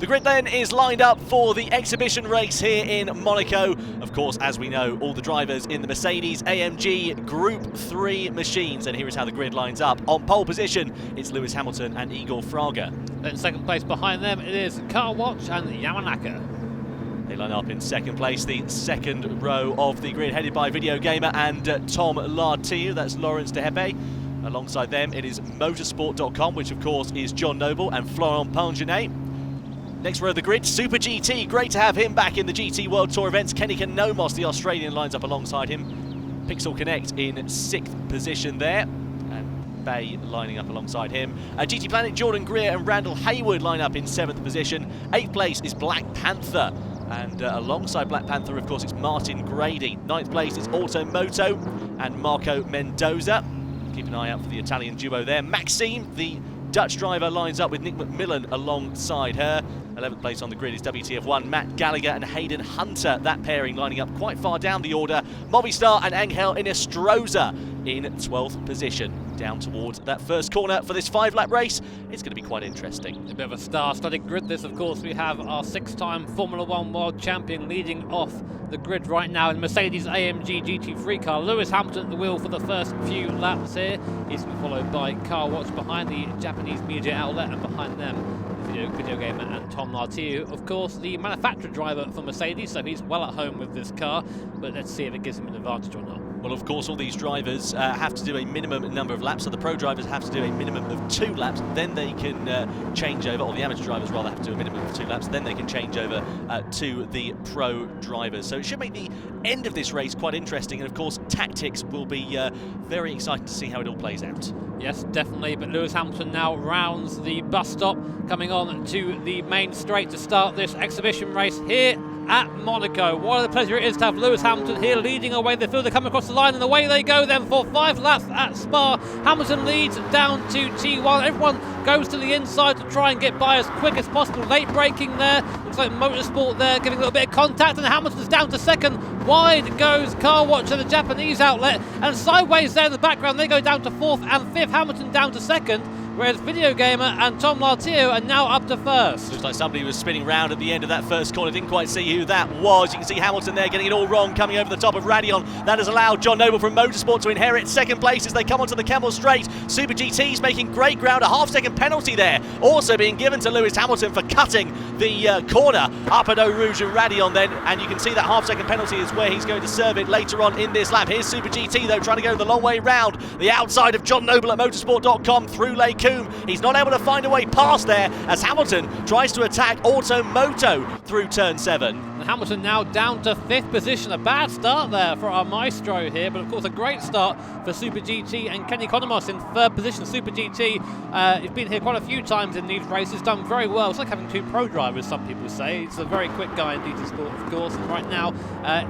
The grid then is lined up for the exhibition race here in Monaco. Of course, as we know, all the drivers in the Mercedes AMG Group 3 machines. And here is how the grid lines up. On pole position, it's Lewis Hamilton and Igor Fraga. In second place behind them, it is Car Watch and Monaco. They line up in second place, the second row of the grid, headed by Video Gamer and Tom Lartiu. That's Lawrence De Hepe. Alongside them, it is motorsport.com, which of course is John Noble and Florent Pangenet. Next row of the grid, Super GT. Great to have him back in the GT World Tour events. Kenny Nomos, the Australian, lines up alongside him. Pixel Connect in 6th position there. And Bay lining up alongside him. GT Planet, Jordan Greer and Randall Hayward line up in 7th position. 8th place is Black Panther. And alongside Black Panther, of course, it's Martin Grady. 9th place is Automoto and Marco Mendoza. Keep an eye out for the Italian duo there. Maxime, the Dutch driver, lines up with Nick McMillan alongside her. 11th place on the grid is WTF1, Matt Gallagher and Hayden Hunter. That pairing lining up quite far down the order. Movistar and Angel Inestrosa in 12th position. Down towards that first corner for this 5-lap race. It's going to be quite interesting. A bit of a star-studded grid this, of course. We have our 6-time Formula 1 World Champion leading off the grid right now in Mercedes AMG GT3 car. Lewis Hamilton at the wheel for the first few laps here. He's been followed by Car Watch behind the Japanese media outlet, and behind them Video Gamer and Tom Lartiu. Of course, the manufacturer driver for Mercedes, so he's well at home with this car, but let's see if it gives him an advantage or not. Well, of course, all these drivers have to do a minimum number of laps, so the pro drivers have to do a minimum of 2 laps, then they can change over, or the amateur drivers rather have to do a minimum of 2 laps, then they can change over to the pro drivers. So it should make the end of this race quite interesting, and of course, tactics will be very exciting to see how it all plays out. Yes, definitely, but Lewis Hamilton now rounds the bus stop, coming on to the main straight to start this exhibition race here at Monaco. What a pleasure it is to have Lewis Hamilton here leading away the field. They come across the line and away they go then for 5 laps at Spa. Hamilton leads down to T1. Everyone goes to the inside to try and get by as quick as possible. Late braking there. Looks like Motorsport there giving a little bit of contact, and Hamilton's down to second. Wide goes Car Watch and the Japanese outlet, and sideways there in the background they go down to 4th and 5th. Hamilton down to second, whereas Video Gamer and Tom Lartiu are now up to first. Looks like somebody was spinning round at the end of that first corner. Didn't quite see who that was. You can see Hamilton there getting it all wrong, coming over the top of Radion. That has allowed John Noble from Motorsport to inherit second place as they come onto the Kemmel Straight. Super GT's making great ground. A half-second penalty there also being given to Lewis Hamilton for cutting the corner up at Eau Rouge and Radion then. And you can see that half-second penalty is where he's going to serve it later on in this lap. Here's Super GT though, trying to go the long way round the outside of John Noble at motorsport.com through Lake Coombe. He's not able to find a way past there as Hamilton tries to attack Automoto through turn 7. And Hamilton now down to 5th position. A bad start there for our maestro here, but of course a great start for Super GT and Kenny Economos in 3rd position. Super GT, he's been here quite a few times in these races, done very well. It's like having 2 pro drivers, some people say. He's a very quick guy in GT Sport, of course, and right now,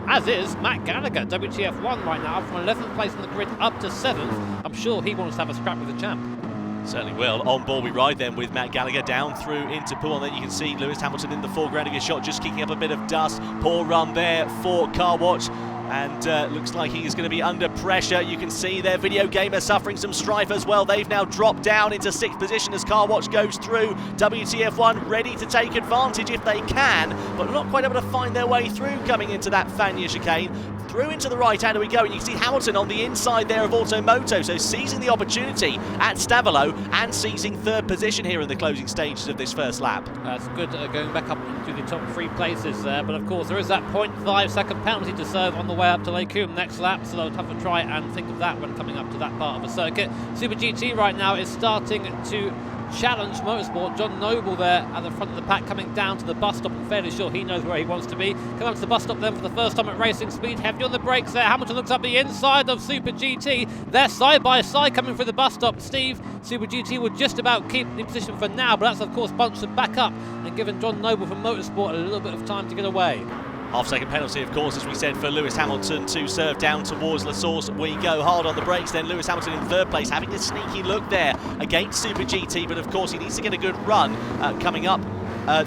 as is Matt Gallagher, WTF1 right now, up from 11th place on the grid up to 7th. I'm sure he wants to have a scrap with the champ. Certainly will. On board we ride then with Matt Gallagher down through into Poole. And then you can see Lewis Hamilton in the foreground of his shot, just kicking up a bit of dust. Poor run there for Car Watch. And looks like he is going to be under pressure. You can see their Video Gamer suffering some strife as well. They've now dropped down into 6th position as Car Watch goes through. WTF1 ready to take advantage if they can, but not quite able to find their way through coming into that Fagnes chicane. Through into the right hand we go, and you can see Hamilton on the inside there of Automoto, so seizing the opportunity at Stavolo and seizing 3rd position here in the closing stages of this first lap. That's good going back up into the top 3 places there, but of course there is that 0.5 second penalty to serve on the way up to Lake Coombe next lap, so they'll have to try and think of that when coming up to that part of the circuit. Super GT right now is starting to challenge Motorsport. John Noble there at the front of the pack, coming down to the bus stop. I'm fairly sure he knows where he wants to be. Come up to the bus stop then for the first time at racing speed. Heavy on the brakes there. Hamilton looks up the inside of Super GT. They're side by side coming through the bus stop. Steve, Super GT will just about keep the position for now, but that's of course bunched them back up and given John Noble from Motorsport a little bit of time to get away. Half-second penalty, of course, as we said, for Lewis Hamilton to serve down towards La Source. We go hard on the brakes then. Lewis Hamilton in 3rd place, having a sneaky look there against Super GT, but of course he needs to get a good run coming up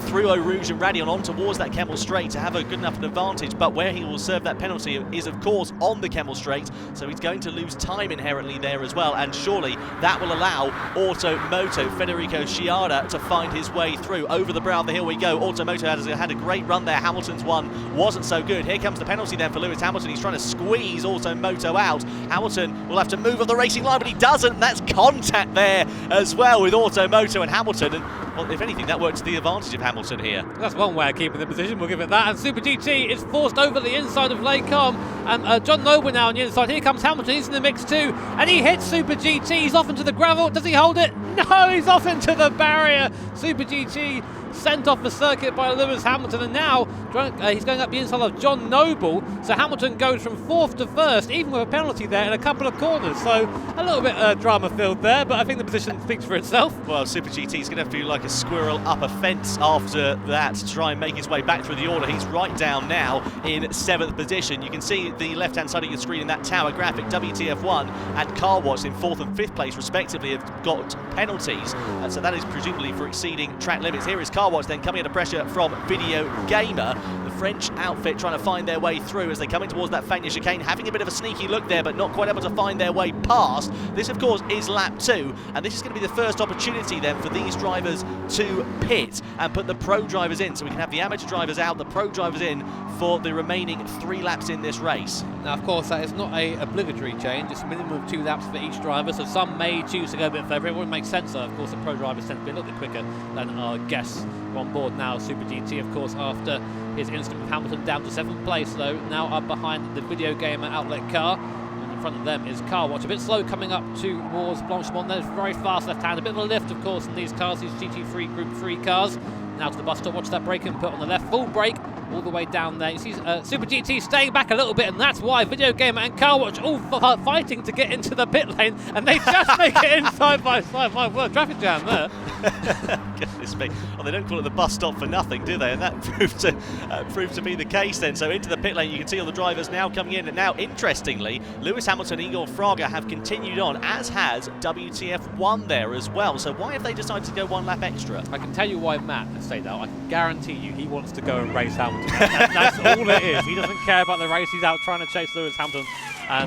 through Eau Rouge and Radion on towards that Kemmel Straight to have a good enough advantage, but where he will serve that penalty is of course on the Kemmel Straight, so he's going to lose time inherently there as well, and surely that will allow Automoto, Federico Sciarra, to find his way through. Over the brow of the hill we go. Automoto has had a great run there. Hamilton's one wasn't so good. Here comes the penalty then for Lewis Hamilton. He's trying to squeeze Automoto out. Hamilton will have to move up the racing line, but he doesn't, and that's contact there as well with Automoto and Hamilton, and well, if anything, that worked to the advantage of Hamilton here. That's one way of keeping the position, we'll give it that. And Super GT is forced over the inside of Lecom. And John Noble now on the inside. Here comes Hamilton, he's in the mix too. And he hits Super GT, he's off into the gravel. Does he hold it? No, he's off into the barrier. Super GT sent off the circuit by Lewis Hamilton, and now he's going up the inside of John Noble, so Hamilton goes from 4th to 1st, even with a penalty there in a couple of corners, so a little bit drama filled there, but I think the position speaks for itself. Well, Super GT is going to have to do like a squirrel up a fence after that to try and make his way back through the order. He's right down now in 7th position. You can see the left hand side of your screen in that tower graphic. WTF1 and Car Watch in 4th and 5th place respectively have got penalties, so that is presumably for exceeding track limits. Here is Car Watch then coming under pressure from Video Gamer. The French outfit trying to find their way through as they come in towards that Fagner chicane, having a bit of a sneaky look there, but not quite able to find their way past. This, of course, is lap 2, and this is going to be the first opportunity then for these drivers to pit and put the pro drivers in, so we can have the amateur drivers out, the pro drivers in for the remaining 3 laps in this race. Now, of course, that is not an obligatory change. It's a minimum of 2 laps for each driver, so some may choose to go a bit further. It would make sense, though. Of course, the pro drivers tend to be a little bit quicker than our guests on board now. Super GT, of course, after his incident with Hamilton, down to 7th place, though, now up behind the Video Gamer outlet car. And in front of them is Car Watch, a bit slow coming up towards Blanchimont. There's very fast left hand, a bit of a lift, of course, in these cars, these GT3 Group 3 cars. Now to the bus stop, watch that brake input on the left, full brake all the way down there. You see Super GT staying back a little bit, and that's why Video Gamer and Car Watch all fighting to get into the pit lane, and they just make it in side by side. My word, traffic jam there. Goodness me. Well, they don't call it the bus stop for nothing, do they? And that proved to be the case then. So into the pit lane, you can see all the drivers now coming in. And now, interestingly, Lewis Hamilton and Igor Fraga have continued on, as has WTF1 there as well. So why have they decided to go 1 lap extra? I can tell you why Matt has stayed out. I can guarantee you he wants to go and race Hamilton. That's all it is. He doesn't care about the race. He's out trying to chase Lewis Hamilton.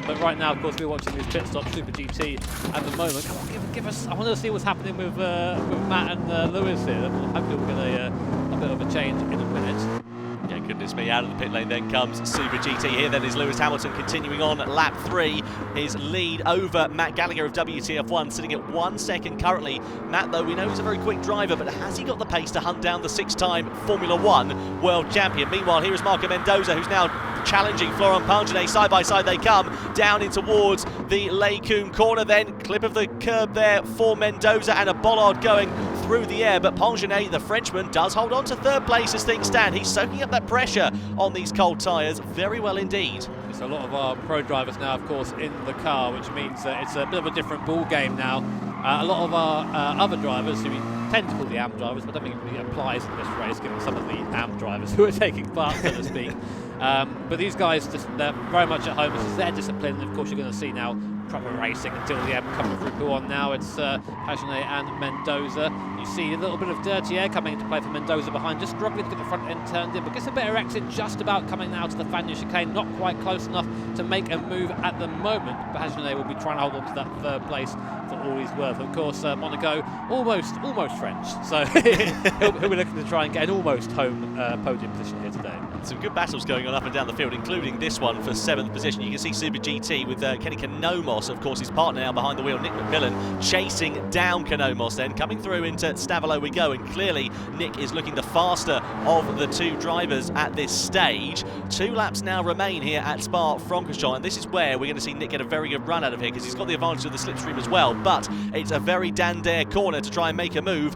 But right now, of course, we're watching these pit stops. Super GT at the moment. Come on, give us. I want to see what's happening with Matt and Lewis here. Hopefully, we'll get a bit of a change in a minute. Yeah, goodness me, out of the pit lane then comes Super GT. Here then is Lewis Hamilton continuing on at lap 3. His lead over Matt Gallagher of WTF1, sitting at 1 second currently. Matt, though, we know he's a very quick driver, but has he got the pace to hunt down the 6-time Formula 1 world champion? Meanwhile, here is Marco Mendoza, who's now challenging Florent Pangenet. Side by side they come down in towards the Lecum corner then. Clip of the curb there for Mendoza, and a bollard going through the air, but Pangenet, the Frenchman, does hold on to 3rd place as things stand. He's soaking up that pressure on these cold tyres very well indeed. There's a lot of our pro drivers now, of course, in the car, which means it's a bit of a different ball game now. A lot of our other drivers, who we tend to call the AM drivers, but I don't think it really applies in this race, given some of the AM drivers who are taking part, so to speak. But these guys, they're very much at home. This is their discipline, and of course you're going to see now proper racing until the end coming through Puon. Now it's Pagenet and Mendoza. You see a little bit of dirty air coming into play for Mendoza behind, just struggling to get the front end turned in, but gets a better exit just about coming now to the Fagner chicane, not quite close enough to make a move at the moment. But Pagenet will be trying to hold on to that 3rd place for all he's worth. Of course, Monaco, almost French, so he'll be looking to try and get an almost home podium position here today. Some good battles going on up and down the field, including this one for 7th position. You can see Super GT with Kenny Canomos, of course, his partner now behind the wheel, Nick McMillan, chasing down Canomos then. Coming through into Stavolo we go, and clearly Nick is looking the faster of the 2 drivers at this stage. 2 laps now remain here at Spa-Francorchamps, and this is where we're going to see Nick get a very good run out of here, because he's got the advantage of the slipstream as well, but it's a very Dandare corner to try and make a move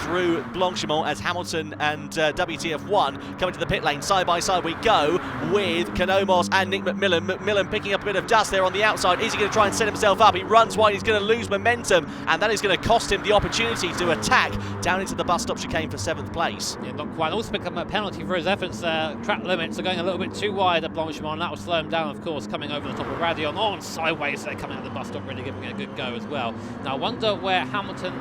through Blanchimont as Hamilton and WTF1 come into the pit lane. Side by side we go with Canomos and Nick McMillan. McMillan picking up a bit of dust there on the outside. Is he going to try and set himself up? He runs wide, he's going to lose momentum, and that is going to cost him the opportunity to attack down into the bus stop chicane for 7th place. Yeah, not quite. Also picked up a penalty for his efforts. Track limits are going a little bit too wide at Blanchimont, and that will slow him down, of course, coming over the top of Radion on sideways. They're coming out of the bus stop, really giving it a good go as well. Now I wonder where Hamilton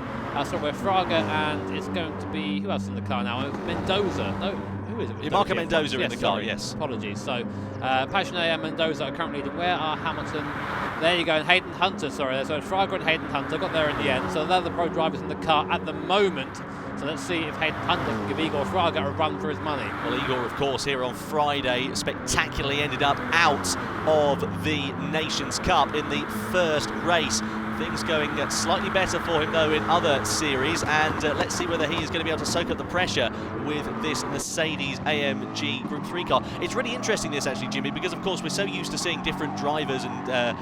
So we're Fraga, and it's going to be, who else in the car now? Mendoza. No, who is it? Marco Mendoza in the car, sorry. yes. Apologies. So Pagenaud and Mendoza are currently leading. Where are Hamilton? There you go, and Hayden Hunter, sorry. So Fraga and Hayden Hunter got there in the end. So they're the pro drivers in the car at the moment. So let's see if Hayden Hunter can give Igor Fraga a run for his money. Well, Igor, of course, here on Friday, spectacularly ended up out of the Nations Cup in the first race. Things going slightly better for him, though, in other series, and let's see whether he is going to be able to soak up the pressure with this Mercedes AMG Group 3 car. It's really interesting, this, actually, Jimmy, because, of course, we're so used to seeing different drivers and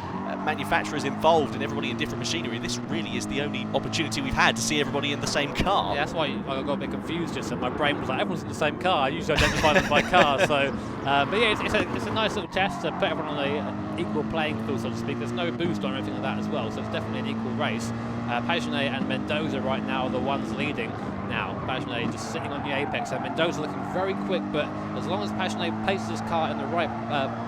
manufacturers involved and everybody in different machinery. This really is the only opportunity we've had to see everybody in the same car. Yeah, that's why I got a bit confused just, and my brain was like, everyone's in the same car. I usually identify them by car, so... but yeah, it's a nice little test to put everyone on an equal playing field, so to speak. There's no boost or anything like that as well, so it's definitely an equal race. Pagenaud and Mendoza right now are the ones leading. Now, Pagenaud just sitting on the apex, and Mendoza looking very quick, but as long as Pagenaud places his car in the right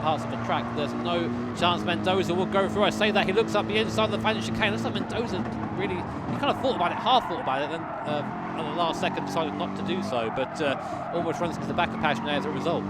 parts of the track, there's no chance Mendoza will go through. I say that, he looks up the inside of the final chicane. Looks like Mendoza really, he kind of thought about it, half thought about it, then at the last second decided not to do so, but almost runs into the back of Pagenaud as a result.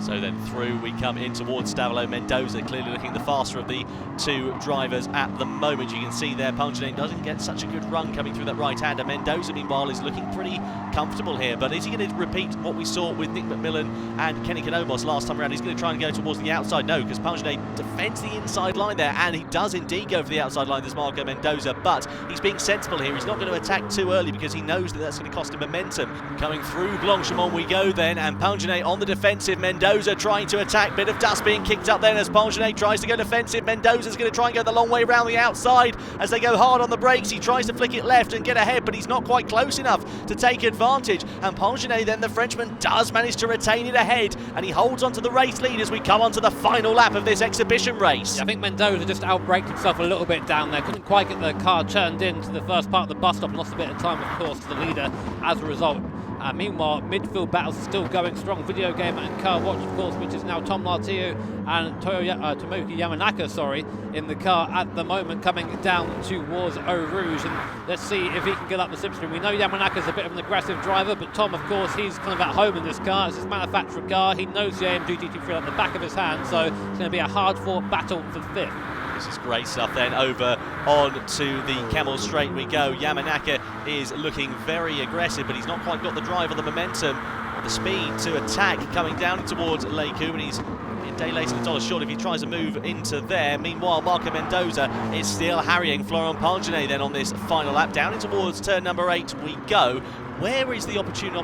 So then through we come in towards Stavolo. Mendoza clearly looking the faster of the two drivers at the moment. You can see there Pagenaud doesn't get such a good run coming through that right hand, and Mendoza meanwhile is looking pretty comfortable here. But is he going to repeat what we saw with Nick McMillan and Kenny Konomos last time around? He's going to try and go towards the outside. No, because Pagenaud defends the inside line there, and he does indeed go for the outside line, this Marco Mendoza, but he's being sensible here. He's not going to attack too early because he knows that that's going to cost him momentum. Coming through Blanchimont we go then, and Pagenaud on the defensive. Mendoza trying to attack, bit of dust being kicked up then as Pagenaud tries to go defensive. Mendoza's going to try and go the long way around the outside as they go hard on the brakes. He tries to flick it left and get ahead, but he's not quite close enough to take advantage, and Pagenaud then, the Frenchman, does manage to retain it ahead, and he holds on to the race lead as we come onto the final lap of this exhibition race. Yeah, I think Mendoza just outbraked himself a little bit down there, couldn't quite get the car turned into the first part of the bus stop, and lost a bit of time, of course, to the leader as a result. Meanwhile, midfield battles are still going strong. Video Gamer and Car Watch, of course, which is now Tom Lartiu and Tomoki Yamanaka, in the car at the moment, coming down towards Eau Rouge. And let's see if he can get up the slipstream. We know Yamanaka's a bit of an aggressive driver, but Tom, of course, he's kind of at home in this car. It's his manufacturer car. He knows the AMG GT3 at the back of his hand, so it's going to be a hard-fought battle for fifth. This is great stuff then. Over on to the Camel Straight we go. Yamanaka is looking very aggressive, but he's not quite got the drive or the momentum or the speed to attack coming down towards Leiku, and he's a day later than $1 short if he tries to move into there. Meanwhile, Marco Mendoza is still harrying Florent Pagenaud then on this final lap. Down in towards turn number 8 we go. Where is the opportune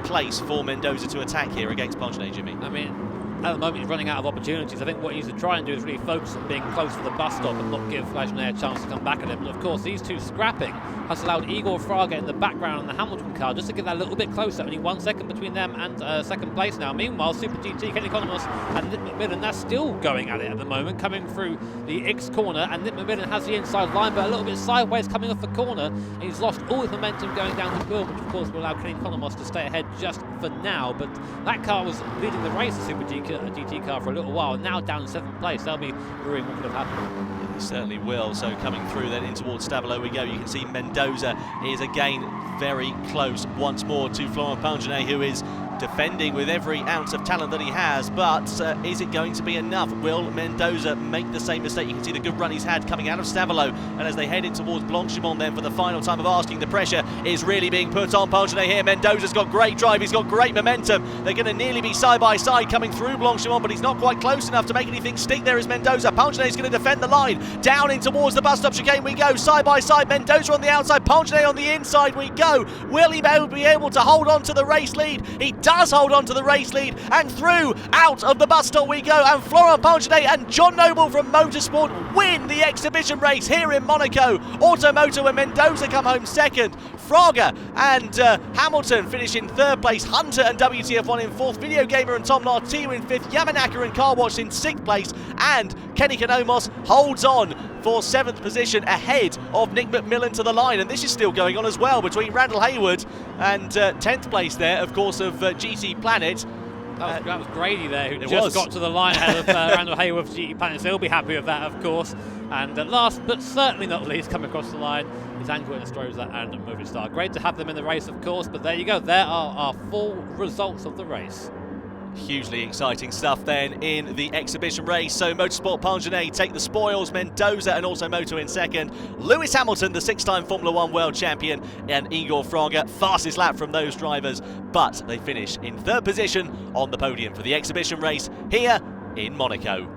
place for Mendoza to attack here against Pagenaud, Jimmy? I mean, at the moment he's running out of opportunities. I think what he needs to try and do is really focus on being close to the bus stop and not give Pagenaud a chance to come back at him. But of course, these two scrapping has allowed Igor Fraga in the background on the Hamilton car just to get that a little bit closer. Only 1 second between them and second place now. Meanwhile, Super GT, Kenny Konomos and Nick McMillan, they're still going at it at the moment, coming through the X corner, and Nick McMillan has the inside line, but a little bit sideways coming off the corner, and he's lost all his momentum going down the field, which of course will allow Kenny Konomos to stay ahead just for now. But that car was leading the race, the Super GT car, for a little while, and now down in 7th place. They'll be worrying what could have happened. He certainly will. So coming through then in towards Stavolo we go. You can see Mendoza is again very close once more to Florent Pagenaud, who is defending with every ounce of talent that he has, but is it going to be enough? Will Mendoza make the same mistake? You can see the good run he's had coming out of Stavolo, and as they head in towards Blanchimont then for the final time of asking, the pressure is really being put on Pagenaud here. Mendoza's got great drive, he's got great momentum. They're going to nearly be side by side coming through Blanchimont, but he's not quite close enough to make anything stick there is Mendoza. Pagenaud's going to defend the line. Down in towards the bus stop chicane we go, side by side. Mendoza on the outside, Pagenaud on the inside we go. Will he be able to hold on to the race lead? He does hold on to the race lead, and through out of the bus stop we go, and Florent Pagenaud and John Noble from Motorsport win the exhibition race here in Monaco. Automoto and Mendoza come home second. Fraga and Hamilton finish in 3rd place. Hunter and WTF1 in 4th. Video Gamer and Tom Lartiu in 5th. Yamanaka and Car Watch in 6th place. And Kenny Konomos holds on for 7th position ahead of Nick McMillan to the line. And this is still going on as well between Randall Hayward and 10th place there, of course, of GT Planet. That was Grady there, who It just was. got to the line ahead of Randall Hayworth GT Planet, so he'll be happy with that, of course. And last but certainly not least, coming across the line is Angela Nostroza and Movistar. Great to have them in the race, of course, but there you go. There are our full results of the race. Hugely exciting stuff then in the exhibition race. So Motorsport Pagenet take the spoils, Mendoza and also Moto in second. Lewis Hamilton, the 6-time Formula 1 world champion, and Igor Fraga, fastest lap from those drivers, but they finish in third position on the podium for the exhibition race here in Monaco.